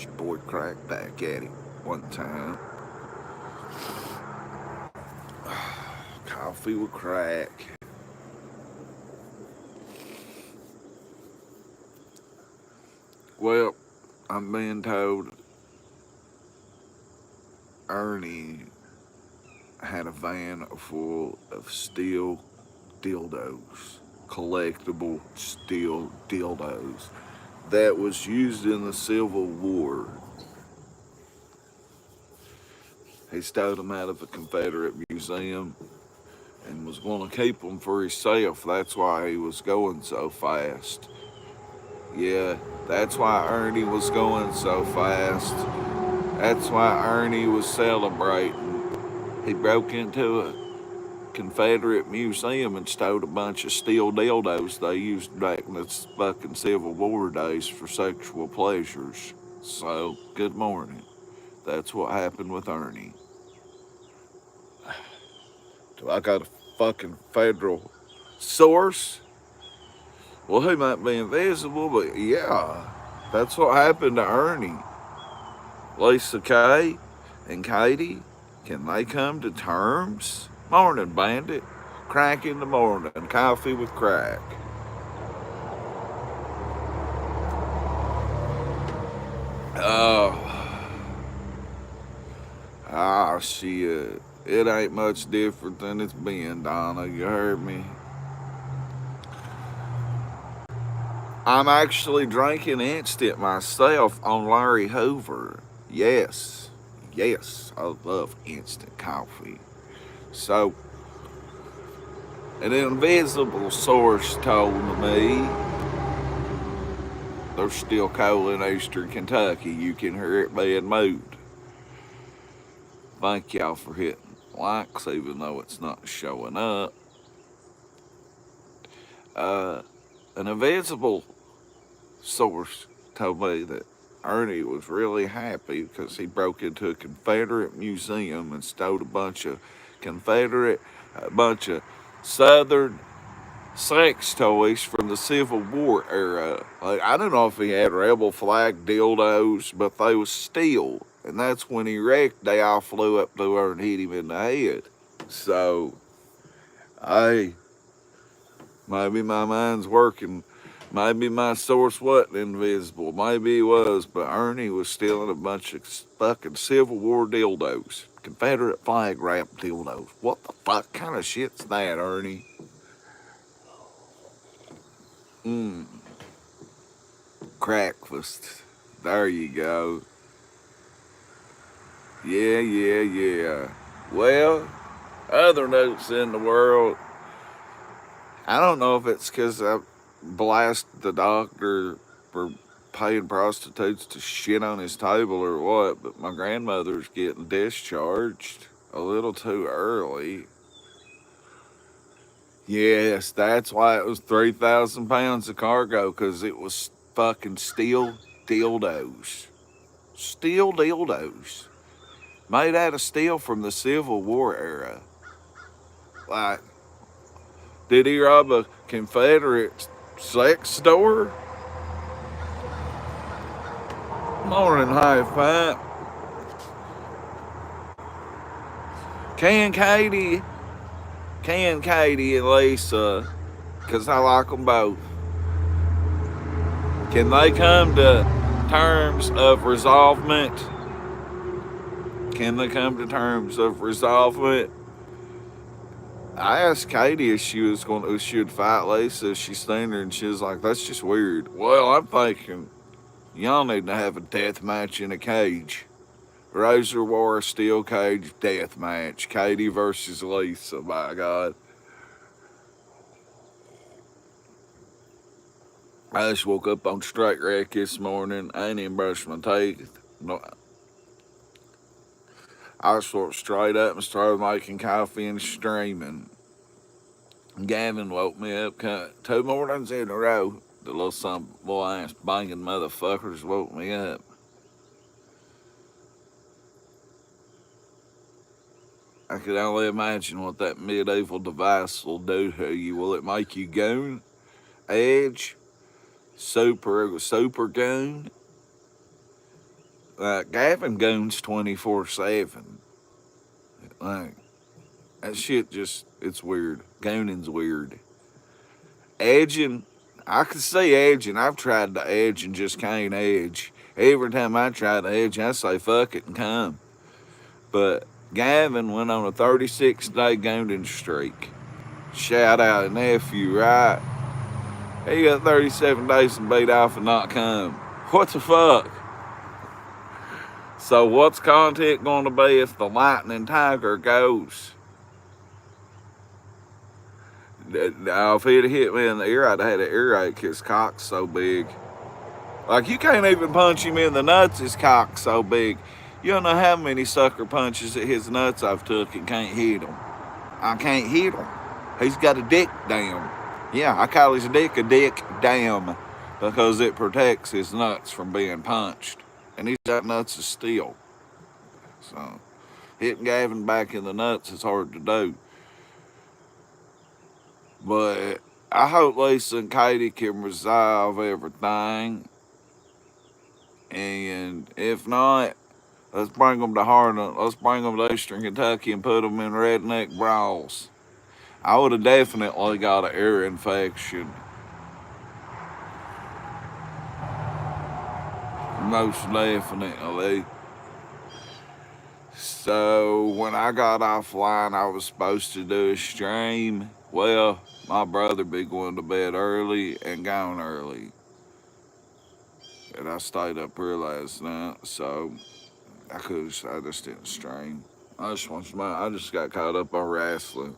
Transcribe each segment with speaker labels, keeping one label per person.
Speaker 1: It's your boy Crack back at it one time. Coffee with crack. Well, I'm being told Ernie had a van full of steel dildos, collectible steel dildos that was used in the Civil War. He stole them out of a Confederate museum and was going to keep them for himself. That's why he was going so fast. Yeah, that's why Ernie was going so fast. That's why Ernie was celebrating. He broke into a Confederate museum and stole a bunch of steel dildos they used back in the fucking Civil War days for sexual pleasures. So, good morning. That's what happened with Ernie. Do I got a fucking federal source? Well, he might be invisible, but yeah, that's what happened to Ernie. Lisa Kay and Katie, can they come to terms? Morning, Bandit. Crack in the morning, coffee with crack. Oh, shit. It ain't much different than it's been, Donna. You heard me? I'm actually drinking instant myself on Larry Hoover. Yes, yes, I love instant coffee. So, an invisible source told me there's still coal in Eastern Kentucky. You can hear it being moved. Thank y'all for hitting likes, even though it's not showing up. Uh, an invisible source told me that Ernie was really happy because he broke into a Confederate museum and stole a bunch of Southern sex toys from the Civil War era. Like, I don't know if he had rebel flag dildos, but they was steel. And that's when he wrecked, they all flew up to her and hit him in the head. So, hey, maybe my mind's working. Maybe my source wasn't invisible. Maybe he was, but Ernie was stealing a bunch of fucking Civil War dildos. Confederate flag wrapped dildos. What the fuck kind of shit's that, Ernie? Mmm. Crackfast. There you go. Yeah, yeah, yeah. Well, other notes in the world. I don't know if it's because I blasted the doctor for paying prostitutes to shit on his table or what, but my grandmother's getting discharged a little too early. Yes, that's why it was 3,000 pounds of cargo, because it was fucking steel dildos. Steel dildos. Made out of steel from the Civil War era. Like, did he rob a Confederate sex store? Morning, high five. Can Katie, can Katie and Lisa, because I like them both, can they come to terms of resolvement? Can they come to terms of resolvement? I asked Katie if she would fight Lisa if she's seen her, and she was like, "That's just weird." Well, I'm thinking y'all need to have a death match in a cage. Razor wire steel cage death match. Katie versus Lisa, by God. I just woke up on straight wreck this morning. I ain't even brushed my teeth. No, I just woke straight up and started making coffee and streaming. Gavin woke me up 2 mornings in a row. The little some boy ass banging motherfuckers woke me up. I could only imagine what that medieval device will do to you. Will it make you goon? Edge? Super goon? Gavin goons 24/7. Like, that shit just, it's weird. Gooning's weird. Edging, I can see edging. I've tried to edge and just can't edge. Every time I try to edge, I say fuck it and come. But Gavin went on a 36-day gooning streak. Shout out a nephew, right? He got 37 days to beat off and not come. What the fuck? So what's content going to be if the lightning tiger goes? Now, if he'd hit me in the ear, I'd have had an earache. His cock's so big. Like, you can't even punch him in the nuts, his cock's so big. You don't know how many sucker punches at his nuts I've took and can't hit him. I can't hit him. He's got a dick dam. Yeah, I call his dick a dick dam because it protects his nuts from being punched. And he's got nuts of steel. So, hitting Gavin back in the nuts is hard to do. But I hope Lisa and Katie can resolve everything. And if not, let's bring them to Harlan. Let's bring them to Eastern Kentucky and put them in redneck brawls. I would have definitely got an ear infection. Most definitely. So when I got offline, I was supposed to do a stream. Well, my brother be going to bed early and gone early. And I stayed up here last night, so I just didn't stream. I just got caught up on wrestling.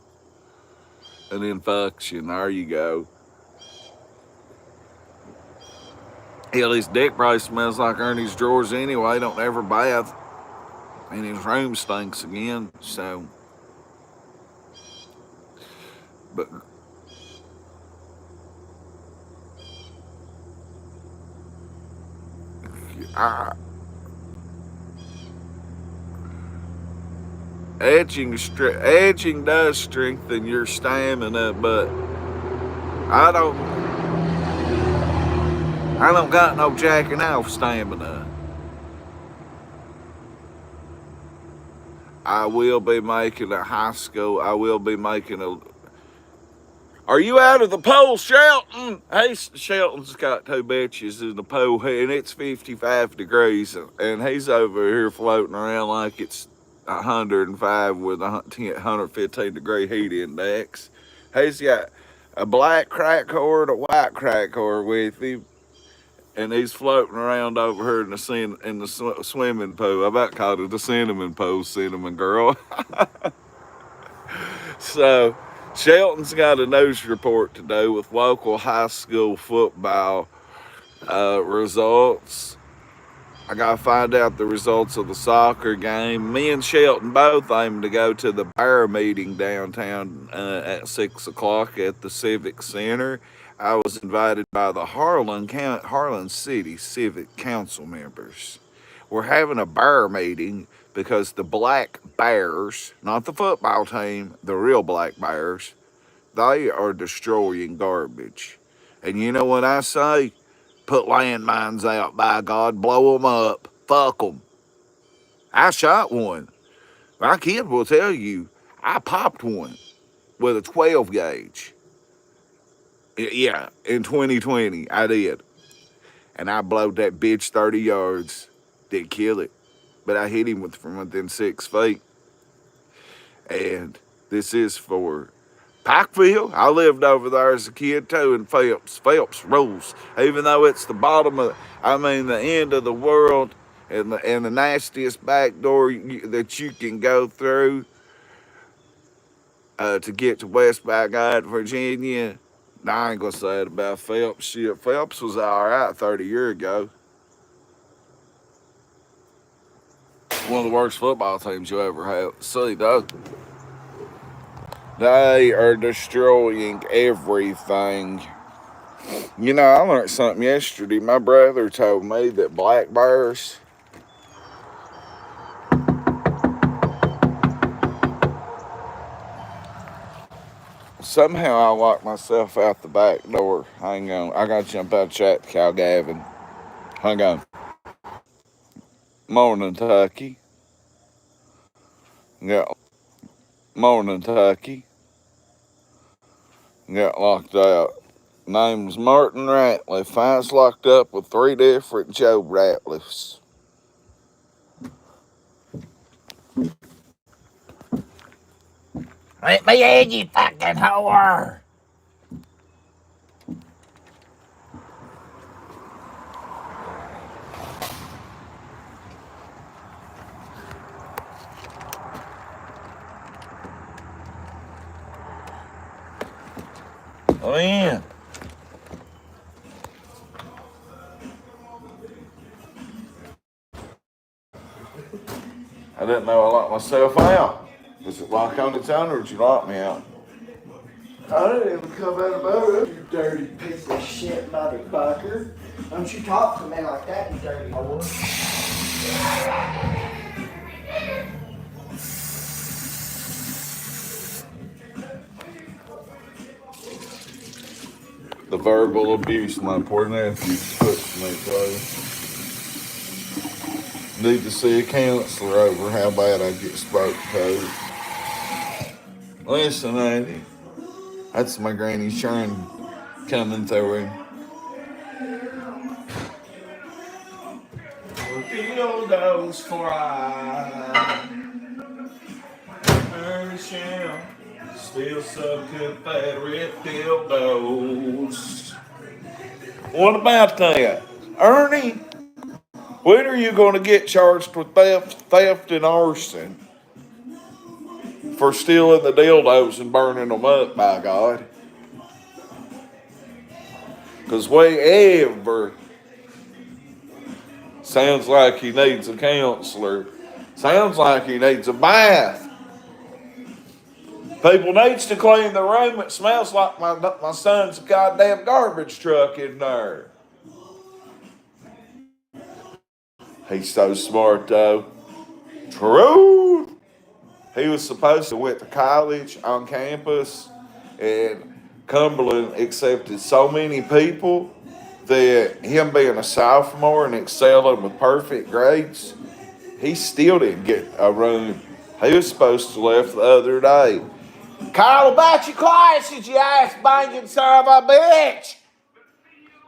Speaker 1: An infection, there you go. Hell, his dick probably smells like Ernie's drawers anyway. Don't ever bath. And his room stinks again, so. But edging does strengthen your stamina, but I don't got no jacking off stamina. I will be making a high school. Are you out of the pool, Shelton? Hey, Shelton's got 2 bitches in the pool, and it's 55 degrees, and he's over here floating around like it's 105 with a 115 degree heat index. He's got a black crack whore and a white crack whore with him, and he's floating around over here in the swimming pool. I about called it the cinnamon pool, cinnamon girl. So Shelton's got a news report to do with local high school football results. I gotta find out the results of the soccer game. Me and Shelton both aim to go to the bear meeting downtown at 6 o'clock at the Civic Center. I was invited by the Harlan City Civic Council members. We're having a bear meeting because the Black Bears, not the football team, the real Black Bears, they are destroying garbage. And you know what I say? Put landmines out, by God, blow them up, fuck them. I shot one. My kid will tell you, I popped one with a 12 gauge. Yeah, in 2020, I did. And I blowed that bitch 30 yards. Didn't kill it, but I hit him from within 6 feet. And this is for Pikeville. I lived over there as a kid too in Phelps. Phelps rules. Even though it's the the end of the world and the nastiest back door that you can go through to get to West Baghdad, Virginia. I ain't gonna say it about Phelps. Shit, Phelps was all right 30 years ago. One of the worst football teams you ever have. See, they are destroying everything. You know, I learned something yesterday. My brother told me that black bears somehow I locked myself out the back door. Hang on. I gotta jump out and chat to Cal Gavin. Hang on. Morning, Tucky. Got morning, Tucky. Got locked out. Name's Martin Ratliff. I was locked up with 3 different Joe Ratliffs.
Speaker 2: Let me in, you fucking whore! Oh, yeah.
Speaker 1: I didn't know I locked myself out. Was it lock on its own or did you lock me out?
Speaker 3: I didn't even come out about it, you dirty piece of shit motherfucker. Don't you talk to me like that, you dirty whore.
Speaker 1: The verbal abuse my poor nephew's put to me, bro. Need to see a counselor over how bad I get spoke to. Listen, Andy, that's my granny's churn coming through.
Speaker 2: Dildos for I, Ernie shall still some Confederate dildos.
Speaker 1: What about that? Ernie, when are you going to get charged with theft and arson for stealing the dildos and burning them up, by God? Because whatever sounds like he needs a counselor, sounds like he needs a bath. People needs to clean the room. It smells like my son's goddamn garbage truck in there. He's so smart, though. True. He was supposed to went to college on campus, and Cumberland accepted so many people that him being a sophomore and excelling with perfect grades, he still didn't get a room. He was supposed to left the other day. Call about your classes, you ass banging son of a bitch.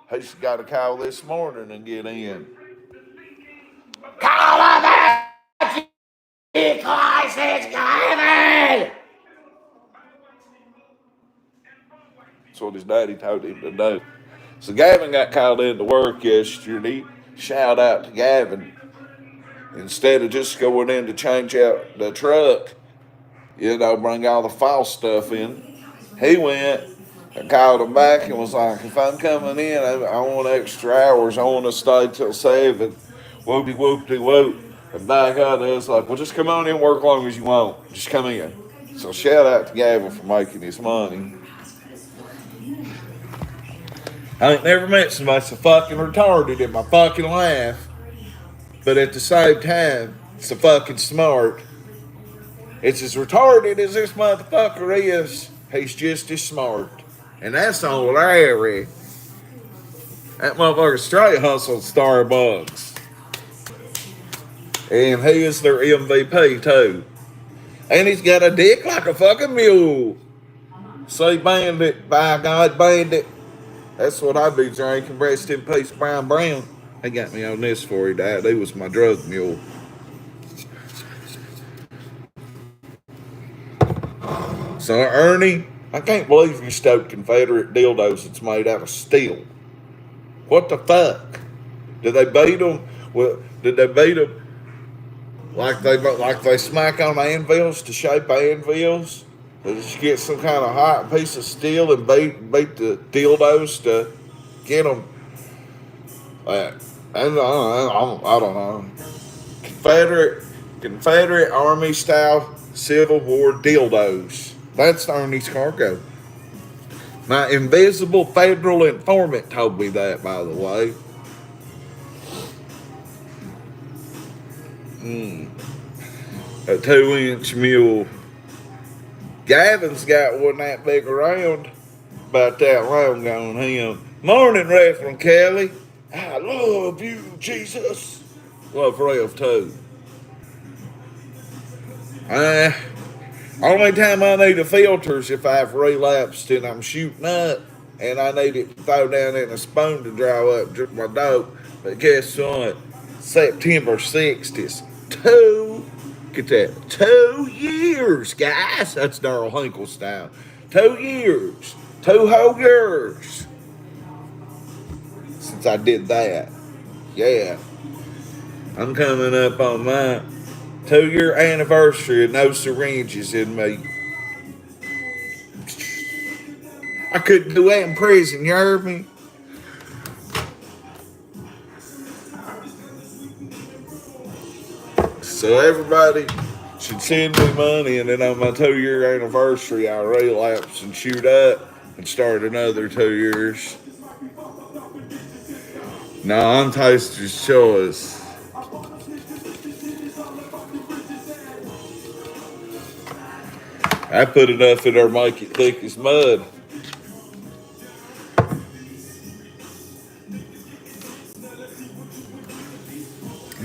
Speaker 1: He's got to call this morning and get in.
Speaker 2: Call about your classes, Gavin!
Speaker 1: That's what his daddy told him to do. So Gavin got called into work yesterday. Shout out to Gavin. Instead of just going in to change out the truck, bring all the false stuff in, he went and called him back and was like, if I'm coming in, I want extra hours. I want to stay till 7. Whoopty whoopty whoop. And by God, they was like, well, just come on in and work as long as you want. Just come in. So shout out to Gavin for making his money. I ain't never met somebody so fucking retarded in my fucking life. But at the same time, so fucking smart. It's as retarded as this motherfucker is. He's just as smart. And that's on Larry. That motherfucker straight hustled Starbucks. And he is their MVP too. And he's got a dick like a fucking mule. Say bandit, by God, bandit. That's what I'd be drinking. Rest in peace, Brown. They got me on this for you, Dad. He was my drug mule. So, Ernie, I can't believe you stoked Confederate dildos that's made out of steel. What the fuck? Did they beat them? Well, did they beat them like they smack on anvils to shape anvils? Did you get some kind of hot piece of steel and beat the dildos to get them? I don't know. Confederate Army style Civil War dildos. That's Ernie's cargo. My invisible federal informant told me that, by the way. A 2-inch mule. Gavin's got one that big around, about that long on him. Morning, Reverend Kelly. I love you, Jesus. Well, for real, too. Only time I need a filter is if I've relapsed and I'm shooting up and I need it to throw down in a spoon to dry up my dope. But guess what? September 6th is get that, 2 years, guys. That's Darrell Hinkle style. 2 years. 2 whole years since I did that. Yeah. I'm coming up on my 2-year anniversary of no syringes in me. I couldn't do that in prison, you heard me? So everybody should send me money, and then on my 2-year anniversary, I relapse and shoot up and start another 2 years. No, I'm Taster's choice. I put enough in there to make it thick as mud.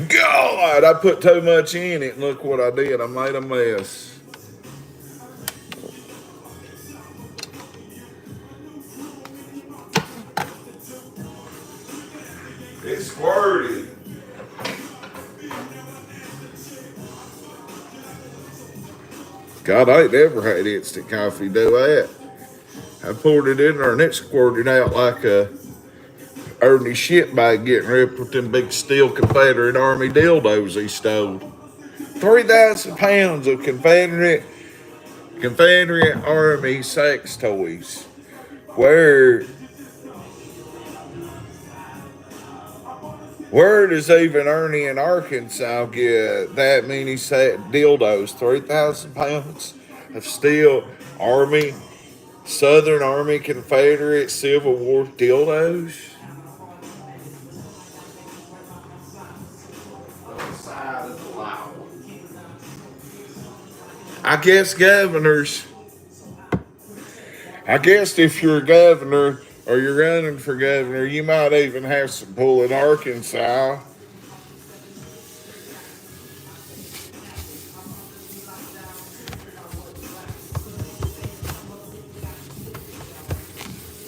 Speaker 1: God, I put too much in it, and look what I did. I made a mess. It squirted. God, I ain't never had instant coffee do that. I poured it in there and it squirted out like a Ernie shit bag getting ripped with them big steel Confederate Army dildos he stole. 3,000 pounds of Confederate Army sex toys. Where does even Ernie in Arkansas get that many dildos? 3,000 pounds of steel Army, Southern Army, Confederate, Civil War dildos? I guess if you're a governor or you're running for governor, you might even have some pull in Arkansas.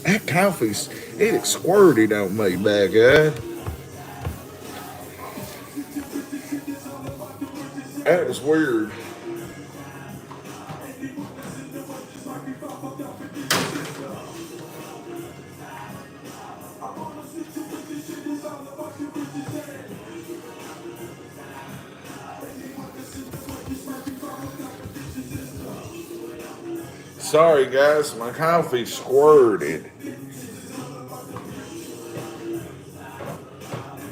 Speaker 1: That coffee's, it squirted on me, by God. That was weird. Sorry, guys, my coffee squirted.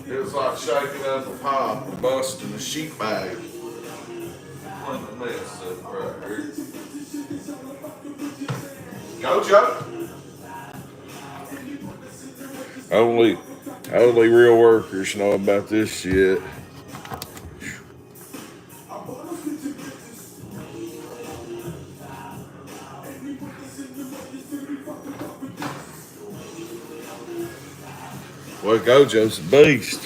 Speaker 1: It was like shaking up a pop and busting a sheet bag. Clean the mess up right here. Go, Joe. Only real workers know about this shit. Well, Gojo's a beast.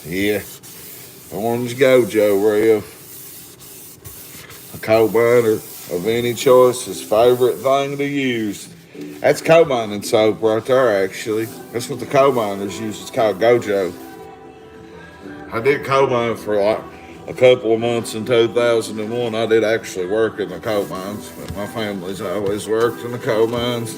Speaker 1: Yeah. Orange Gojo, real. A coal miner of any choice, his favorite thing to use. That's coal mining soap right there, actually. That's what the coal miners use. It's called Gojo. I did coal mine for like a couple of months in 2001. I did actually work in the coal mines, but my family's always worked in the coal mines.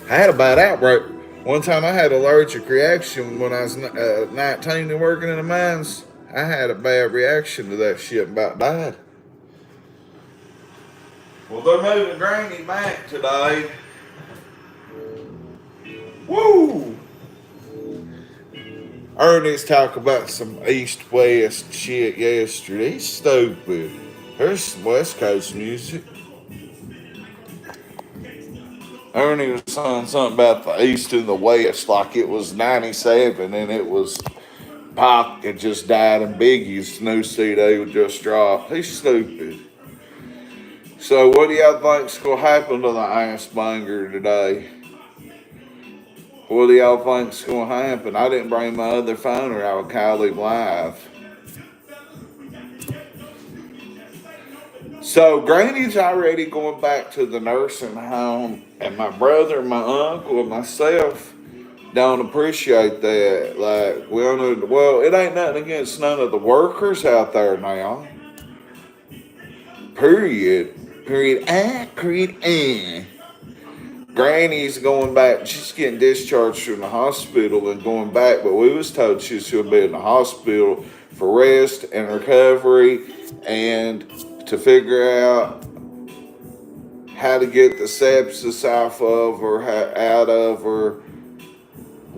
Speaker 1: I had a bad outbreak. One time I had an allergic reaction when I was 19 and working in the mines. I had a bad reaction to that shit and about died. Well, they're moving Granny back today. Woo! Ernie's talking about some east-west shit yesterday. He's stupid. There's some West Coast music. Ernie was saying something about the east and the west, like it was 97 and it was Pac had just died and Biggie's new CD was just dropped. He's stupid. So what do y'all think's gonna happen to the ass banger today? What do y'all think's gonna happen? I didn't bring my other phone or I would call him live. So Granny's already going back to the nursing home, and my brother, my uncle, and myself don't appreciate that. Like, well, it ain't nothing against none of the workers out there now. Period. Granny's going back. She's getting discharged from the hospital and going back, but we was told she's going to be in the hospital for rest and recovery and to figure out how to get the sepsis off of her, out of her.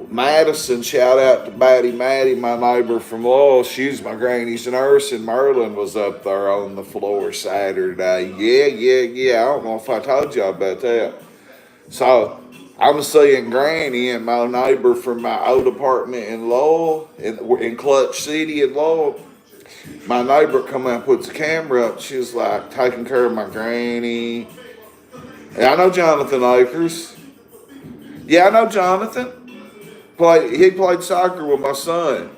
Speaker 1: Madison, shout out to Batty Maddie, my neighbor from Lowell. She's my granny's nurse, and Merlin was up there on the floor Saturday. Yeah. I don't know if I told y'all about that. So I'm seeing Granny and my neighbor from my old apartment in Lowell, in Clutch City in Lowell. My neighbor come out and puts the camera up. She's like taking care of my granny. And I know Jonathan Akers. Yeah, I know Jonathan. He played soccer with my son.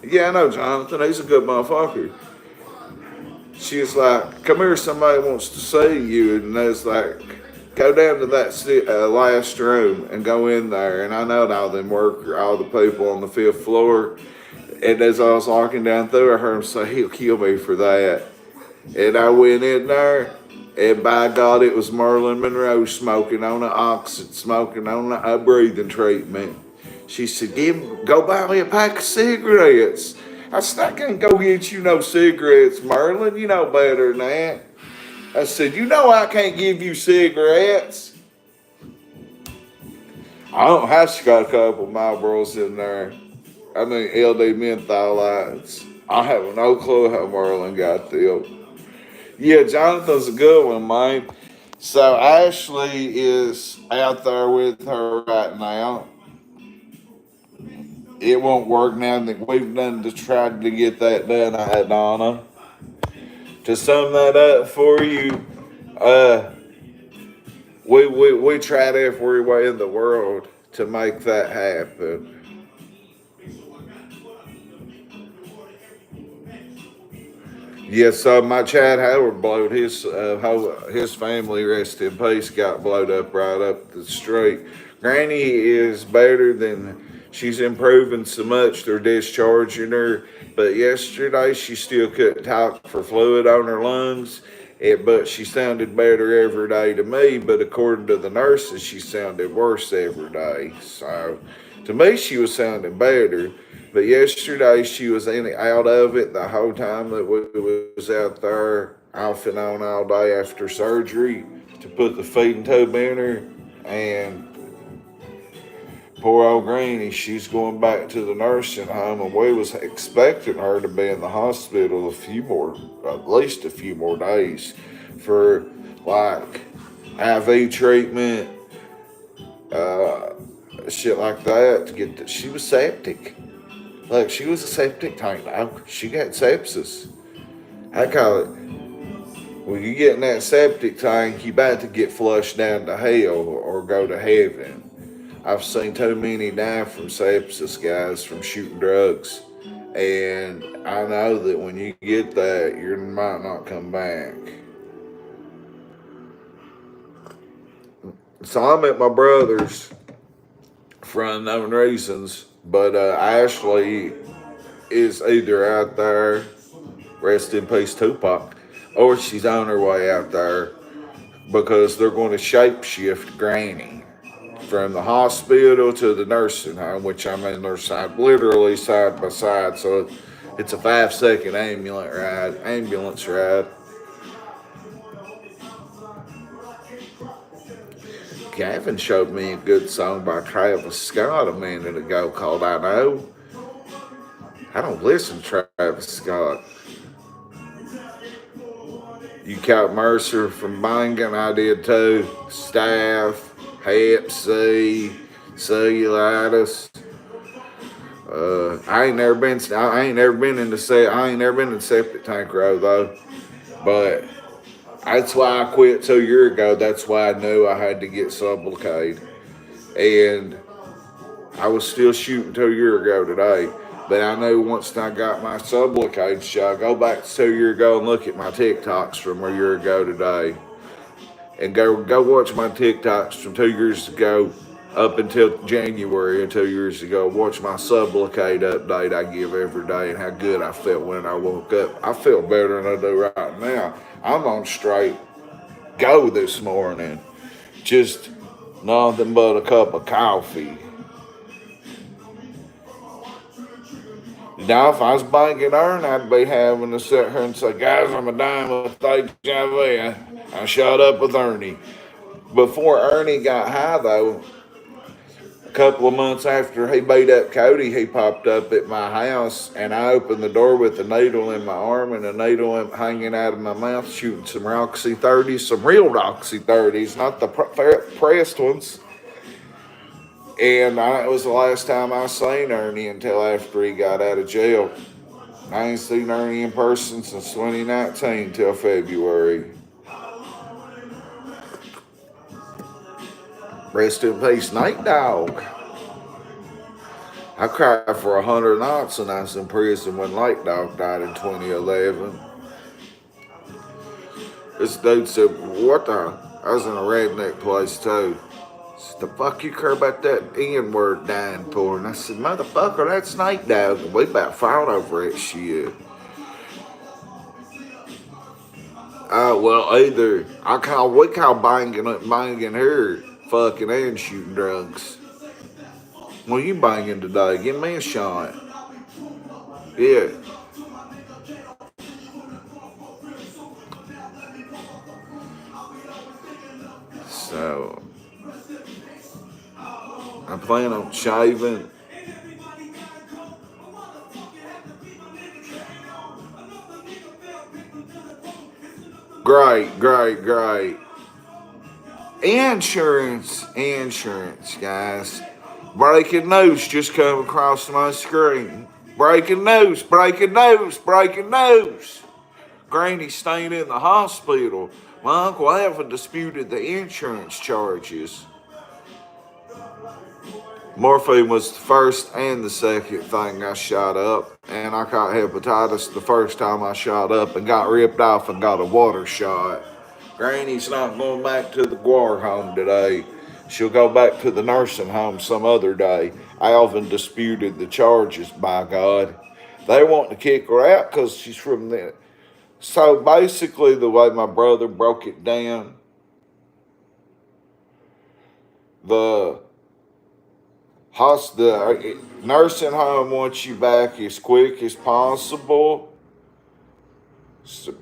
Speaker 1: Yeah, I know Jonathan. He's a good motherfucker. She's like, come here, somebody wants to see you. And I was like, go down to that last room and go in there. And I know all the people on the 5th floor. And as I was walking down through, I heard him say, he'll kill me for that. And I went in there, and by God, it was Marilyn Monroe smoking on an oxygen, smoking on a breathing treatment. She said, go buy me a pack of cigarettes. I said, I can't go get you no cigarettes, Merlin. You know better than that. I said, you know I can't give you cigarettes. I don't have to got a couple of Marlboros in there. I mean, LD menthol lights. I have no clue how Merlin got them. Yeah, Jonathan's a good one, man. So Ashley is out there with her right now. It won't work now that we've done to try to get that done, Donna. To sum that up for you, we tried every way in the world to make that happen. Yeah, so my Chad Howard blowed his family, rest in peace, got blowed up right up the street. Granny is better than, she's improving so much, they're discharging her. But yesterday she still couldn't talk for fluid on her lungs. But she sounded better every day to me. But according to the nurses, she sounded worse every day. So to me, she was sounding better. But yesterday she was out of it the whole time that we was out there off and on all day after surgery to put the feeding tube in her. And poor old Granny, she's going back to the nursing home, and we was expecting her to be in the hospital at least a few more days for like IV treatment, shit like that to get. She was septic. Look, she was a septic tank now. She got sepsis. I call it, when you get in that septic tank, you about to get flushed down to hell or go to heaven. I've seen too many die from sepsis, guys, from shooting drugs. And I know that when you get that, you might not come back. So I'm at my brother's for unknown reasons. But Ashley is either out there, rest in peace Tupac, or she's on her way out there because they're going to shapeshift Granny from the hospital to the nursing home, which I'm in their side, literally side by side. So it's a 5-second ambulance ride. Gavin showed me a good song by Travis Scott a minute ago called I Know. I don't listen to Travis Scott. You caught Mercer from banging, I did too. Staph, Hep C, cellulitis. I ain't never been in the septic tank row though. But that's why I quit 2 years ago. That's why I knew I had to get Sublocade. And I was still shooting 2 years ago today. But I knew once I got my Sublocade shot, go back to 2 years ago and look at my TikToks from a year ago today. And go watch my TikToks from 2 years ago up until January and 2 years ago. Watch my Sublocade update I give every day and how good I felt when I woke up. I feel better than I do right now. I'm on straight go this morning. Just nothing but a cup of coffee. Now, if I was banking Ernie, I'd be having to sit here and say, guys, I'm a dime with HIV. I shot up with Ernie. Before Ernie got high, though, a couple of months after he beat up Cody, he popped up at my house, and I opened the door with a needle in my arm and a needle hanging out of my mouth, shooting some Roxy 30s, some real Roxy 30s, not the pressed ones. And it was the last time I seen Ernie until after he got out of jail. I ain't seen Ernie in person since 2019 till February. Rest in peace, Night Dog. I cried for 100 nights when I was in prison when Night Dog died in 2011. This dude said, what the? I was in a redneck place too. The fuck you care about that N-word dying for? And I said, motherfucker, that's Night Dog. And we about fought over it shit. Well, either we call banging her fucking and shooting drugs. Well, you banging today? Give me a shot. Yeah. So I plan on shaving. Great. Insurance, guys. Breaking news just come across my screen. Breaking news. Granny's staying in the hospital. My Uncle Alvin disputed the insurance charges. Morphine was the first and the second thing I shot up, and I caught hepatitis the first time I shot up and got ripped off and got a water shot. Granny's not going back to the guar home today. She'll go back to the nursing home some other day. Alvin disputed the charges, by God. They want to kick her out because she's from there. So basically, the way my brother broke it down, the nursing home wants you back as quick as possible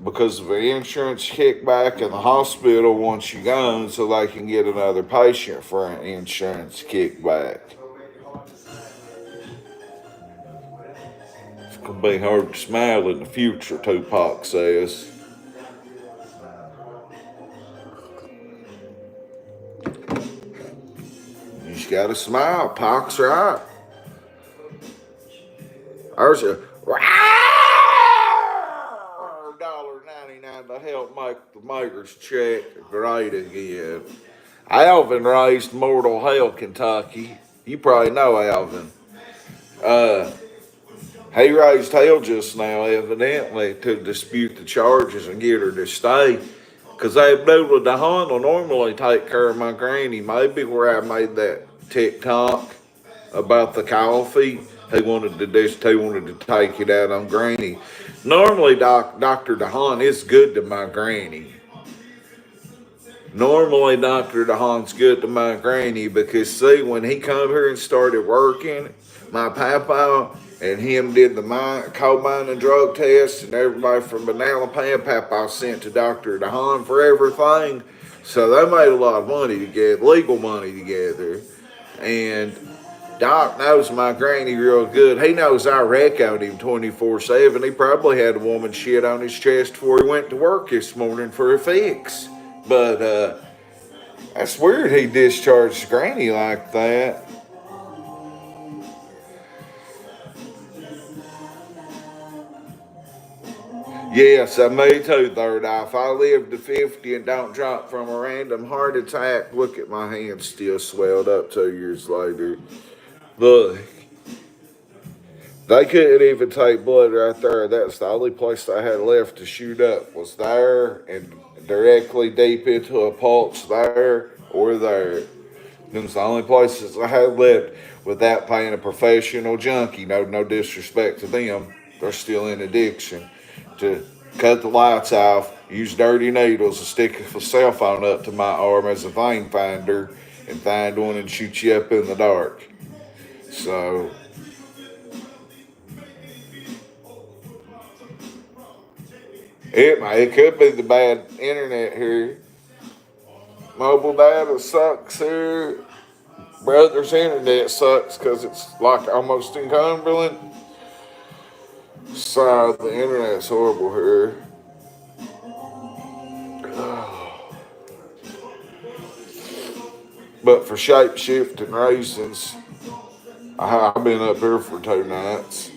Speaker 1: because of the insurance kickback, and the hospital wants you gone so they can get another patient for an insurance kickback. It's going to be hard to smile in the future, Tupac says. You just got to smile. Pac's right. There's a $1.99 to help make the maker's check great again. Alvin raised Mortal Hell, Kentucky. You probably know Alvin. He raised hell just now, evidently, to dispute the charges and get her to stay. Because Abdullah Dahan will normally take care of my granny. Maybe where I made that TikTok about the coffee. He wanted to take it out on granny. Normally, Dr. Dahan is good to my granny. Normally, Dr. Dahan's good to my granny because, see, when he come here and started working, my papa and him did the coal mine and drug test, and everybody from Banana Pan, papa sent to Dr. Dahan for everything. So they made a lot of money together, legal money together. And Doc knows my granny real good. He knows I wreck on him 24/7. He probably had a woman shit on his chest before he went to work this morning for a fix. But that's weird he discharged granny like that. Yes, me too, third eye. If I live to 50 and don't drop from a random heart attack, look at my hand still swelled up 2 years later. Look, they couldn't even take blood right there. That's the only place they had left to shoot up was there and directly deep into a pulse there or there. Them's the only places I had left without paying a professional junkie. No disrespect to them. They're still in addiction. To cut the lights off, use dirty needles, and stick a cell phone up to my arm as a vein finder, and find one and shoot you up in the dark. So, it could be the bad internet here. Mobile data sucks here. Brother's internet sucks because it's like almost incongruent. So the internet's horrible here. But for shape shifting reasons, I've been up here for 2 nights.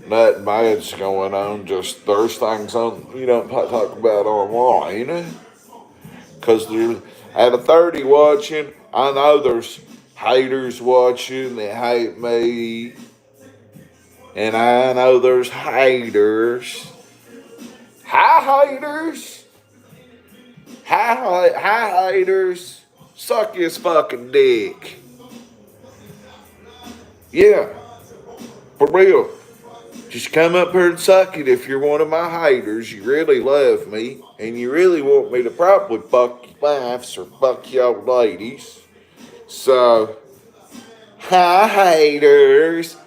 Speaker 1: Nothing bad's going on. Just there's things on you don't talk about online. Because there's out of 30 watching, I know there's haters watching that hate me. And I know there's haters. Hi, haters. Hi, haters. Suck his fucking dick. Yeah. For real. Just come up here and suck it if you're one of my haters. You really love me. And you really want me to probably fuck your wives or fuck your old ladies. So, hi, haters.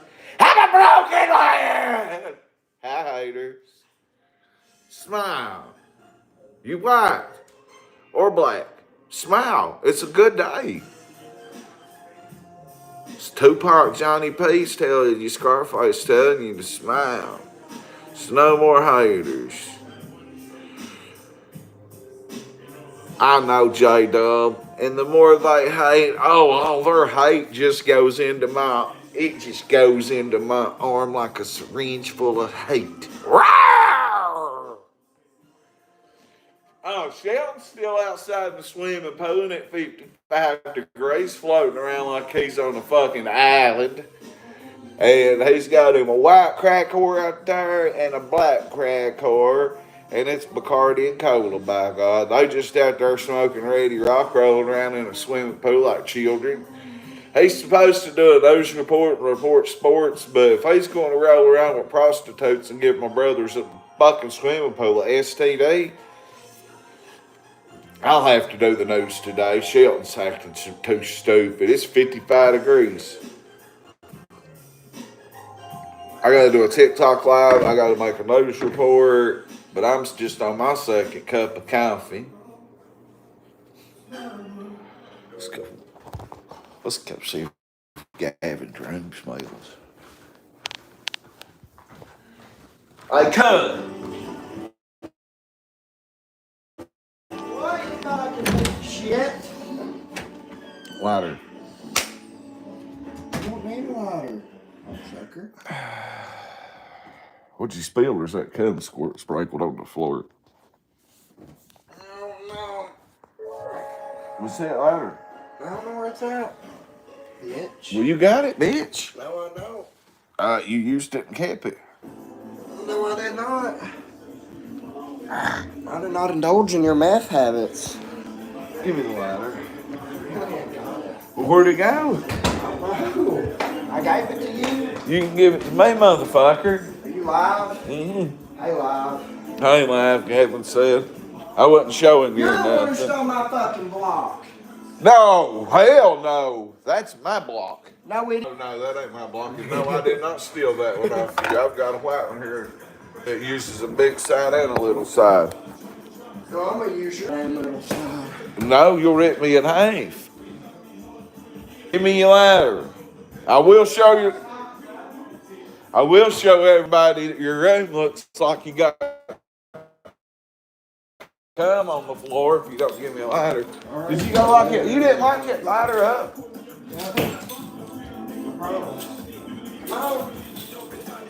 Speaker 1: I'm a broken liar. Hi, haters. Smile. You white or black. Smile. It's a good day. It's Tupac Johnny P's telling you, Scarface telling you to smile. It's no more haters. I know J-Dub, and the more they hate, all their hate just goes into my arm like a syringe full of hate. Rawr! Oh, Sheldon's still outside the swimming pool at 55 degrees, floating around like he's on a fucking island. And he's got him a white crack whore out there and a black crack whore. And it's Bacardi and Cola, by God. They just out there smoking Ready Rock, rolling around in a swimming pool like children. He's supposed to do a news report and report sports, but if he's going to roll around with prostitutes and give my brothers a fucking swimming pool, a STD, I'll have to do the news today. Shelton's acting too stupid. It's 55 degrees. I gotta do a TikTok live. I gotta make a news report. But I'm just on my second cup of coffee. Let's go see if Gavin Drone smells. I come.
Speaker 3: What you fucking shit?
Speaker 1: Lighter.
Speaker 3: You don't need a lighter, sucker.
Speaker 1: What'd you spill, or is that cum squirt sprinkled on the floor?
Speaker 3: I don't know.
Speaker 1: What's that lighter?
Speaker 3: I don't know where it's at. Bitch.
Speaker 1: Well, you got it, bitch.
Speaker 3: No, I don't.
Speaker 1: You used it and kept it.
Speaker 3: No, I did not. I did not indulge in your meth habits.
Speaker 1: Give me the lighter. Well, where'd it go?
Speaker 3: I gave it to you.
Speaker 1: You can give it to me, motherfucker.
Speaker 3: Are you live?
Speaker 1: Mm-hmm.
Speaker 3: Hey, live.
Speaker 1: I ain't live, Gavin said. I wasn't showing you
Speaker 3: You're the one
Speaker 1: nothing.
Speaker 3: who's on my fucking block.
Speaker 1: No, hell no. That's my block.
Speaker 3: No, it.
Speaker 1: Oh, no, that ain't my block. No, I did not steal that one off you. I've got a white one here that uses a big side and a little side.
Speaker 3: No, I'm gonna use your damn little side.
Speaker 1: No, you'll rip me in half. Give me your lighter. I will show everybody that your room looks like you got cum on the floor if you don't give me a lighter. Right. Did you go like it? You didn't like it? Lighter up.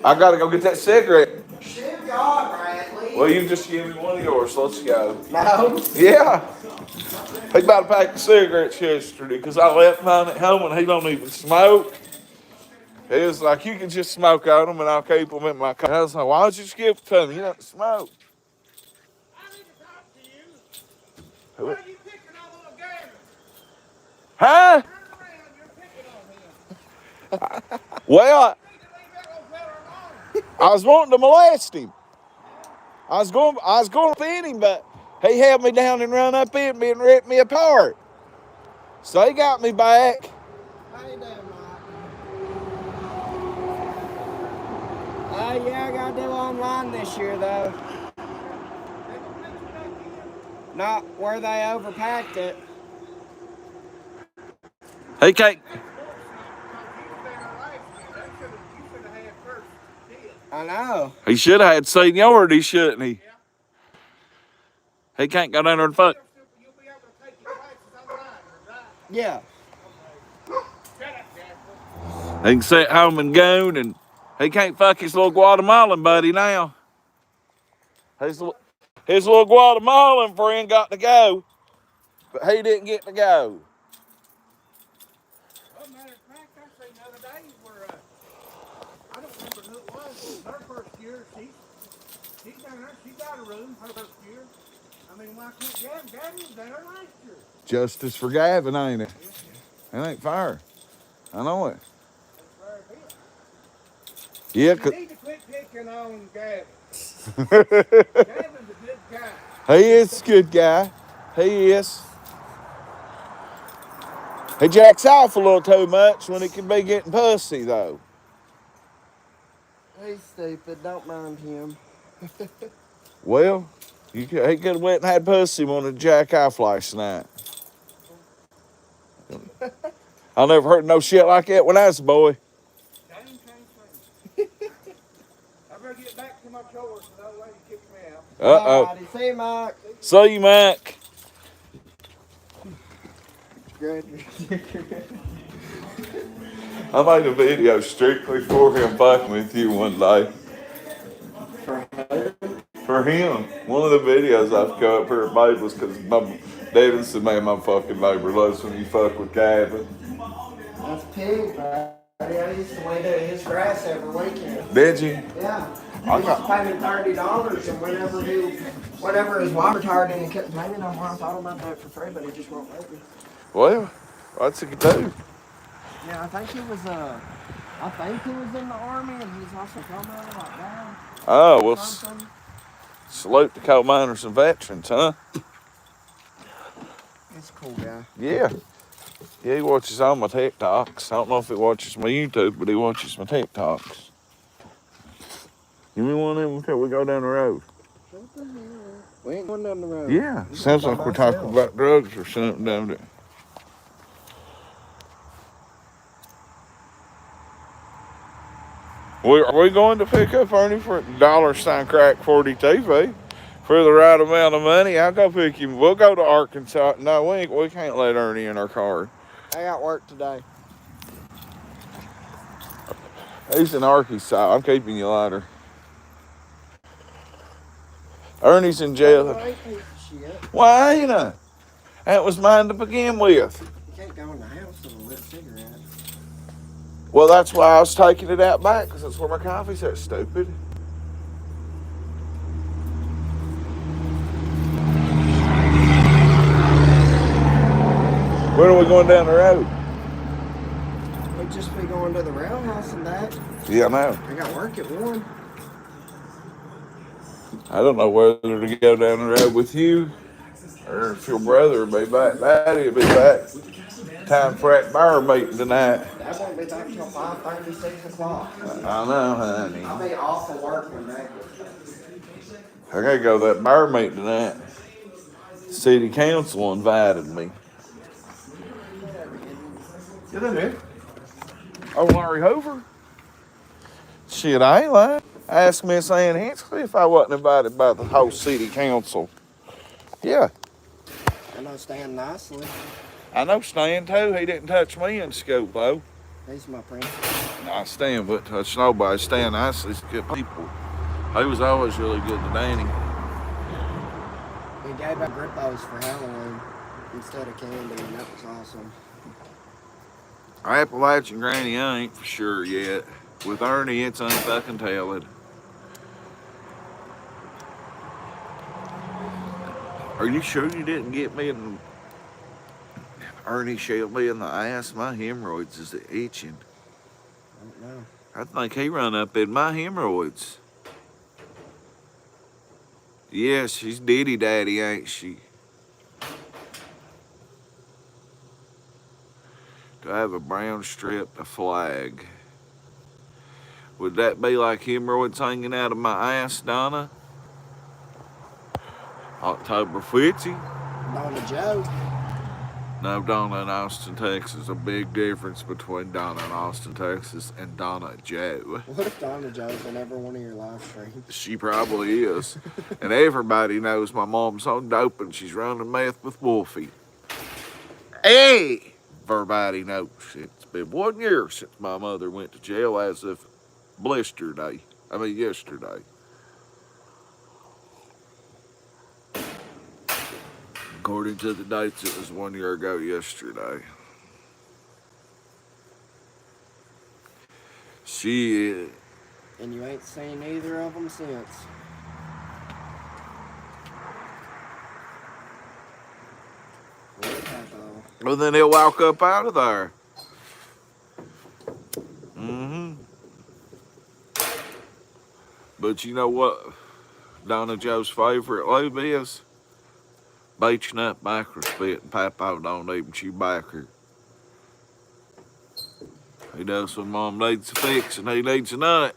Speaker 1: I gotta go get that cigarette.
Speaker 3: Shit, God, Bradley.
Speaker 1: Well, you just give me one of yours. Let's go.
Speaker 3: No.
Speaker 1: Yeah. He bought a pack of cigarettes yesterday because I left mine at home and he don't even smoke. He was like, you can just smoke on them and I'll keep them in my car. I was like, why don't you just give it to me? You don't smoke.
Speaker 2: I need to talk to you. Why are you picking on little Gavin?
Speaker 1: Huh?
Speaker 2: Turn around, you're picking on him.
Speaker 1: Well,
Speaker 2: You need to leave that old fella alone.
Speaker 1: I was wanting to molest him. I was going to feed him, but he held me down and run up in me and ripped me apart. So he got me back.
Speaker 3: How you doing, Mike? Yeah, I gotta do online this year though. Not where they overpacked it.
Speaker 1: He can't.
Speaker 3: I know.
Speaker 1: He should have had seniority, shouldn't he? He can't go down there and fuck.
Speaker 2: You'll be able to take your classes online, right?
Speaker 3: Yeah.
Speaker 2: Shut up, Jasper.
Speaker 1: He can sit home and goon, and he can't fuck his little Guatemalan buddy now. His little Guatemalan friend got to go, but he didn't get to go.
Speaker 2: Well, matter of fact, I seen the other day where I don't remember who it was. Her first year, she's down there. She got a room her first year. I mean, why can't Gavin was there last year?
Speaker 1: Justice for Gavin, ain't it? It ain't fair. I know it. Yeah,
Speaker 2: You need to quit picking on Gavin.
Speaker 1: he
Speaker 2: Gavin's a good guy.
Speaker 1: is a good guy. He is. He jacks off a little too much when he can be getting pussy, though.
Speaker 3: He's stupid. Don't mind him.
Speaker 1: Well, he could have went and had pussy when he jack off last night. I never heard no shit like that when I was a boy.
Speaker 2: Same thing. I better get back to my chores so that lady kicks me out.
Speaker 1: Uh-oh.
Speaker 3: Alrighty, see you, Mike.
Speaker 1: See you, Mac.
Speaker 3: Good.
Speaker 1: I made a video strictly for him fucking with you one day. For him. One of the videos I've got up here at made was because David said, man, my fucking neighbor loves when you fuck with Gavin.
Speaker 3: That's pig, buddy. I used to weed his grass every weekend.
Speaker 1: Did you?
Speaker 3: Yeah. He used to pay me $30, and whenever his water tired and he couldn't pay me no more, I thought about that for free, but he just won't let me.
Speaker 1: Well, that's a good dude.
Speaker 3: Yeah, I think he was in the army, and he was also coal miner like that.
Speaker 1: Oh, well, salute the coal miners and veterans, huh?
Speaker 3: He's a cool guy.
Speaker 1: Yeah. Yeah, he watches all my TikToks. I don't know if he watches my YouTube, but he watches my TikToks. Give me one of them until we go down the road.
Speaker 3: We ain't going down the road.
Speaker 1: Yeah, sounds like we're talking about drugs or something down there. Are we going to pick up Ernie for $crack 40 TV? For the right amount of money, I'll go pick him. We'll go to Arkansas. No, we can't let Ernie in our car.
Speaker 3: I got work today.
Speaker 1: He's in Arkansas. I'm keeping you lighter. Ernie's in jail. Why ain't I? That was mine to begin with.
Speaker 3: You can't go in the house with a lit cigarette.
Speaker 1: Well, that's why I was taking it out back, because that's where my coffee's at, stupid. When are we going down the road?
Speaker 3: We'd just be going to the rail house and back.
Speaker 1: Yeah, I know.
Speaker 3: I got work at 1.
Speaker 1: I don't know whether to go down the road with you or if your brother will be back. Daddy will be back. Time for that bar meeting tonight.
Speaker 3: That won't be back till 5:30, 6 o'clock.
Speaker 1: I know, honey.
Speaker 3: I'll be off of work when that
Speaker 1: I gotta go to that bar meeting tonight. City council invited me. Get in there. Oh, Larry Hoover? Shit, I ain't lying. Asked Miss Ann Hensley if I wasn't invited by the whole city council. Yeah.
Speaker 3: I know Stan nicely.
Speaker 1: I know Stan too. He didn't touch me in school though.
Speaker 3: He's my principal.
Speaker 1: Nah, Stan wouldn't touch nobody. Stan nicely's good people. He was always really good to Danny.
Speaker 3: He gave out Grippos for Halloween instead of candy, and that was awesome.
Speaker 1: Appalachian Granny, I ain't for sure yet. With Ernie, it's unfucking tailored. Are you sure you didn't get me in Ernie shelled me in the ass? My hemorrhoids is itching.
Speaker 3: I don't know.
Speaker 1: I think he run up in my hemorrhoids. Yeah, she's Diddy Daddy, ain't she? Do I have a brown strip, a flag? Would that be like hemorrhoids hanging out of my ass, Donna? October 50?
Speaker 3: Donna Joe.
Speaker 1: No, Donna in Austin, Texas. A big difference between Donna in Austin, Texas and Donna Joe.
Speaker 3: What if Donna Joe's in every one of your live streams?
Speaker 1: She probably is. And everybody knows my mom's on dope and she's running meth with Wolfie. Hey! Everybody knows it's been 1 year since my mother went to jail as of yesterday. According to the dates, it was 1 year ago yesterday. Shit.
Speaker 3: And you ain't seen either of them since.
Speaker 1: Well, then he'll walk up out of there. But you know what Donna Joe's favorite lube is? Beach nut backer spit, and Papa don't even chew backer. He does when Mom needs a fix and he needs a nut.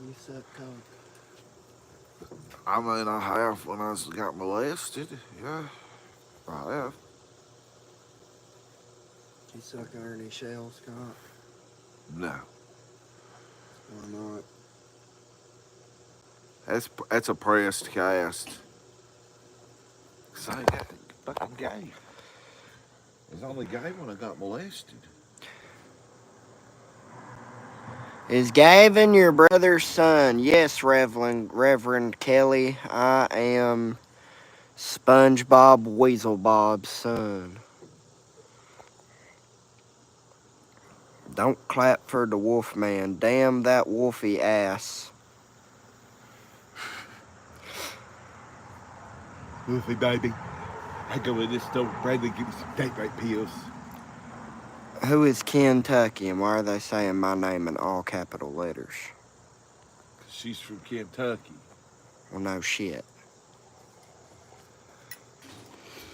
Speaker 3: You suck coke.
Speaker 1: I mean, I have when I got molested. Yeah, I have.
Speaker 3: You suck Ernie Shell's cock.
Speaker 1: No.
Speaker 3: Why not?
Speaker 1: That's a pressed cast. Cause I ain't got fucking gay. I was only gay when I got molested.
Speaker 3: Is Gavin your brother's son? Yes, Reverend Kelly. I am SpongeBob Weaselbob's son. Don't clap for the wolf man. Damn that wolfy ass.
Speaker 4: Wolfie baby, I go in this store, Bradley, give me some date rape pills.
Speaker 3: Who is Kentucky and why are they saying my name in all capital letters?
Speaker 1: Cause she's from Kentucky.
Speaker 3: Well, no shit.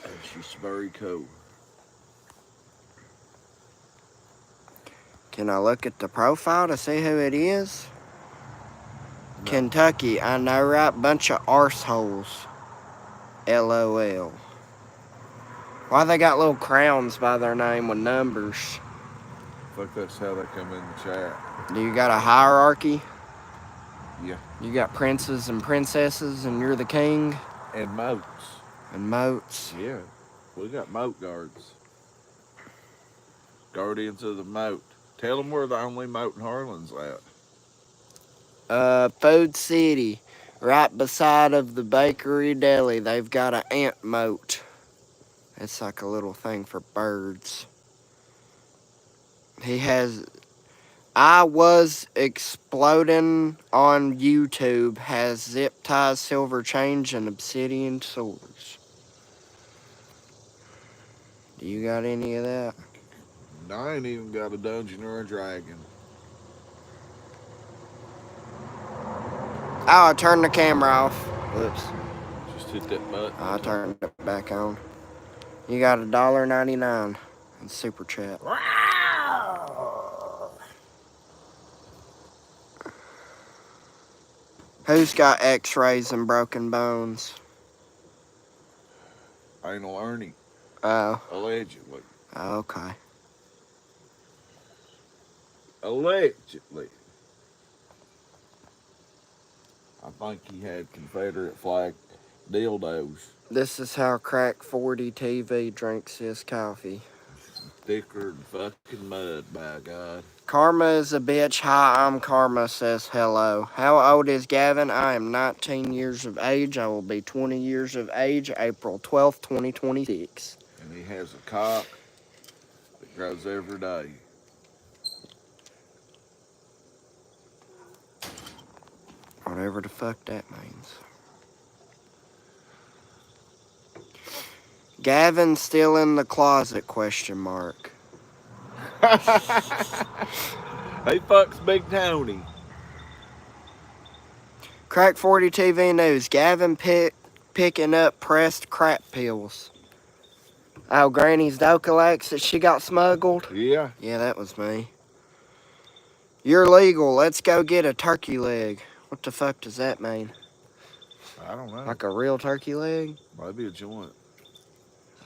Speaker 1: And she's very cool.
Speaker 3: Can I look at the profile to see who it is?
Speaker 1: No.
Speaker 3: Kentucky, I know, right? Bunch of arseholes. LOL. Why they got little crowns by their name with numbers?
Speaker 1: I think that's how they come in the chat.
Speaker 3: Do you got a hierarchy?
Speaker 1: Yeah.
Speaker 3: You got princes and princesses and you're the king?
Speaker 1: And moats.
Speaker 3: And moats?
Speaker 1: Yeah. We got moat guards. Guardians of the moat. Tell them we're the only moat in Harlan's at.
Speaker 3: Food City. Right beside of the bakery deli, they've got an ant moat. It's like a little thing for birds. He has... I Was Exploding on YouTube has zip ties, silver change, and obsidian swords. Do you got any of that?
Speaker 1: I ain't even got a dungeon or a dragon.
Speaker 3: Oh, I turned the camera off. Whoops.
Speaker 1: Just hit that button.
Speaker 3: I turned it back on. You got $1.99 in Super Chat. Who's got x-rays and broken bones?
Speaker 1: Anal Ernie.
Speaker 3: Oh.
Speaker 1: Allegedly.
Speaker 3: Okay.
Speaker 1: Allegedly. I think he had Confederate flag dildos.
Speaker 3: This is how Crack 40 TV drinks his coffee.
Speaker 1: Thicker than fucking mud, by God.
Speaker 3: Karma is a bitch. Hi, I'm Karma says hello. How old is Gavin? I am 19 years of age. I will be 20 years of age April 12th, 2026.
Speaker 1: And he has a cock that grows every day.
Speaker 3: Whatever the fuck that means. Gavin still in the closet, question mark.
Speaker 1: He fucks Big Tony.
Speaker 3: Crack 40 TV news. Gavin picking up pressed crack pills. Oh, Granny's Docalax that she got smuggled?
Speaker 1: Yeah.
Speaker 3: Yeah, that was me. You're legal. Let's go get a turkey leg. What the fuck does that mean?
Speaker 1: I don't know.
Speaker 3: Like a real turkey leg?
Speaker 1: Maybe a joint.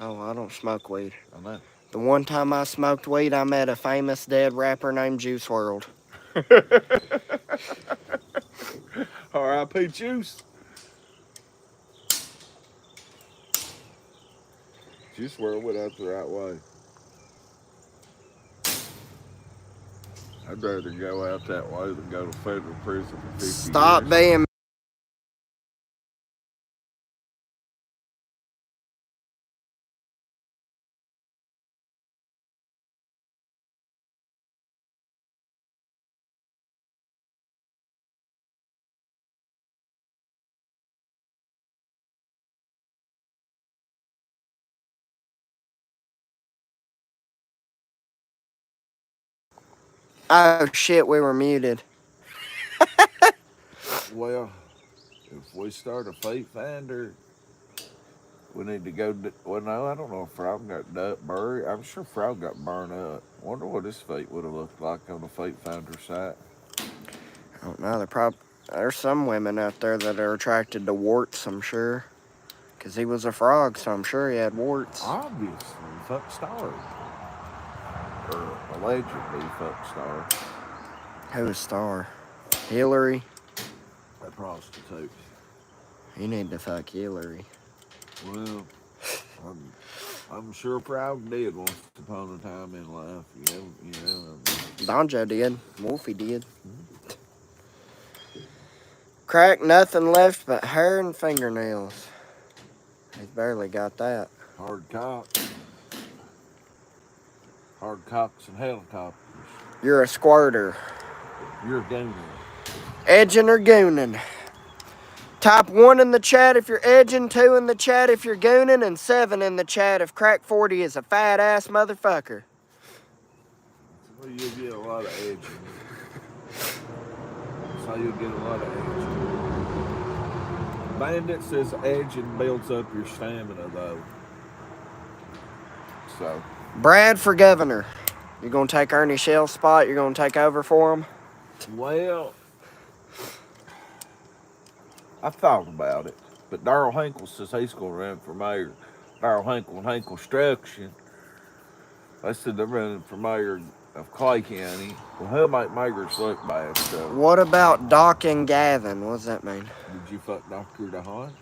Speaker 3: Oh, I don't smoke weed.
Speaker 1: I know.
Speaker 3: The one time I smoked weed, I met a famous dead rapper named Juice WRLD.
Speaker 1: R.I.P. Juice. Juice WRLD went out the right way. I'd rather go out that way than go to federal prison for 50
Speaker 3: Stop
Speaker 1: years.
Speaker 3: being Oh shit, we were muted.
Speaker 1: Well, if we start a fate finder, we need to go. Well, no, I don't know if Frog got buried. I'm sure Frog got burned up. Wonder what his fate would have looked like on the fate finder site.
Speaker 3: I don't know. There's some women out there that are attracted to warts, I'm sure. Because he was a frog, so I'm sure he had warts.
Speaker 1: Obviously, fuck Star. Or allegedly fuck Star.
Speaker 3: Who is Star? Hillary?
Speaker 1: A prostitute.
Speaker 3: You need to fuck Hillary.
Speaker 1: Well, I'm sure Frog did once upon a time in life. You know.
Speaker 3: Donjo did. Wolfie did. Crack, nothing left but hair and fingernails. He's barely got that.
Speaker 1: Hard cocks. Hard cocks and helicopters.
Speaker 3: You're a squirter.
Speaker 1: You're a gooner.
Speaker 3: Edging or gooning. Type 1 in the chat if you're edging, 2 in the chat if you're gooning, and 7 in the chat if Crack 40 is a fat ass motherfucker.
Speaker 1: So you'll get a lot of edging. So you'll get a lot of edging. Bandit says edging builds up your stamina though. So.
Speaker 3: Brad for governor. You're going to take Ernie Shell's spot? You're going to take over for him?
Speaker 1: Well, I thought about it, but Darrell Hinkle says he's going to run for mayor. Darrell Hinkle and Hinkle Construction. They said they're running for mayor of Clay County. Well, he'll make mayors look bad, so.
Speaker 3: What about Doc and Gavin? What does that mean?
Speaker 1: Did you fuck Dr. DeHaan?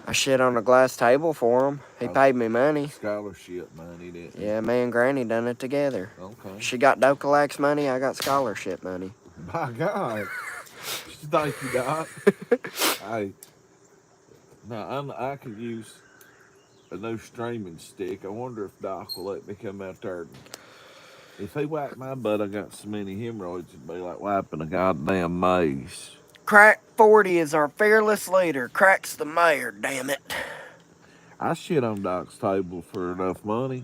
Speaker 3: I shit on a glass table for him. He paid me money.
Speaker 1: Scholarship money, didn't he?
Speaker 3: Yeah, me and Granny done it together.
Speaker 1: Okay.
Speaker 3: She got Docalax money, I got scholarship money.
Speaker 1: My God. Thank you, Doc. Hey, now I could use a new streaming stick. I wonder if Doc will let me come out there. If he whacked my butt, I got so many hemorrhoids, it'd be like wiping a goddamn maze.
Speaker 3: Crack 40 is our fearless leader. Crack's the mayor, damn it.
Speaker 1: I shit on Doc's table for enough money.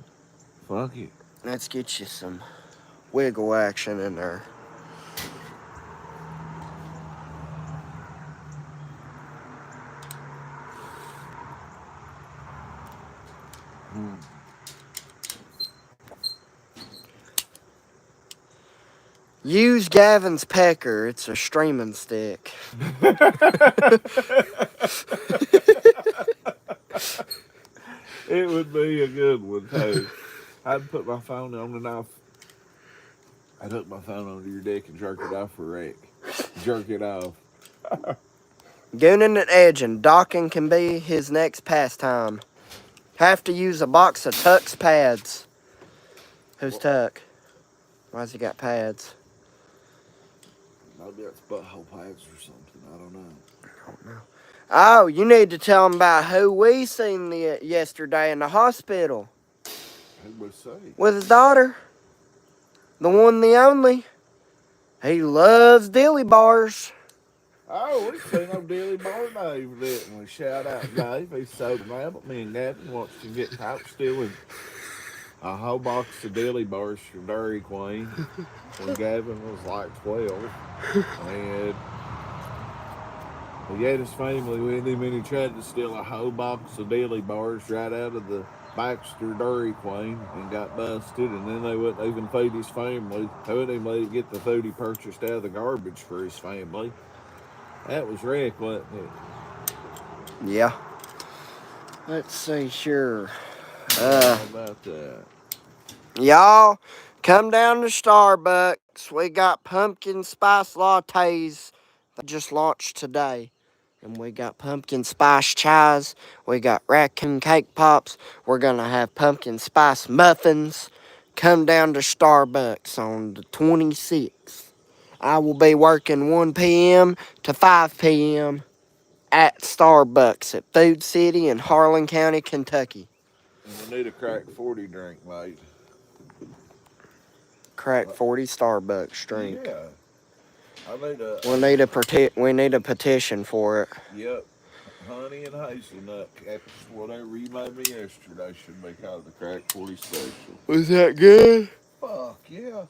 Speaker 1: Fuck it.
Speaker 3: Let's get you some wiggle action in there. Use Gavin's pecker. It's a streaming stick.
Speaker 1: It would be a good one, too. I'd put my phone on the knife. I'd hook my phone onto your dick and jerk it off for Rick. Jerk it off.
Speaker 3: Gooning and edging. Docking can be his next pastime. Have to use a box of Tuck's pads. Who's Tuck? Why's he got pads?
Speaker 1: Maybe that's butthole pads or something. I don't know.
Speaker 3: Oh, you need to tell him about who we seen yesterday in the hospital.
Speaker 1: Who would say?
Speaker 3: With his daughter. The one, the only. He loves dilly bars.
Speaker 1: Oh, we seen old Dilly Bar Dave, didn't we? Shout out Dave. He sold them out, but me and Gavin watched him get caught stealing a whole box of Dilly Bars from Dairy Queen when Gavin was like 12. And he had his family with him, and he tried to steal a whole box of Dilly Bars right out of the Baxter Dairy Queen and got busted. And then they wouldn't even feed his family. They wouldn't even let him get the food he purchased out of the garbage for his family. That was Rick, wasn't it?
Speaker 3: Yeah. Let's see, sure.
Speaker 1: How about that?
Speaker 3: Y'all, come down to Starbucks. We got pumpkin spice lattes that just launched today. And we got pumpkin spice chais. We got raccoon cake pops. We're going to have pumpkin spice muffins. Come down to Starbucks on the 26th. I will be working 1 p.m. to 5 p.m. at Starbucks at Food City in Harlan County, Kentucky.
Speaker 1: And we need a crack 40 drink, mate.
Speaker 3: Crack 40 Starbucks drink.
Speaker 1: Yeah. I need a...
Speaker 3: We need a petition for it.
Speaker 1: Yep. Honey and hazelnut caps, whatever you made me yesterday, should be called the crack 40 special.
Speaker 3: Was that good?
Speaker 1: Fuck, yeah.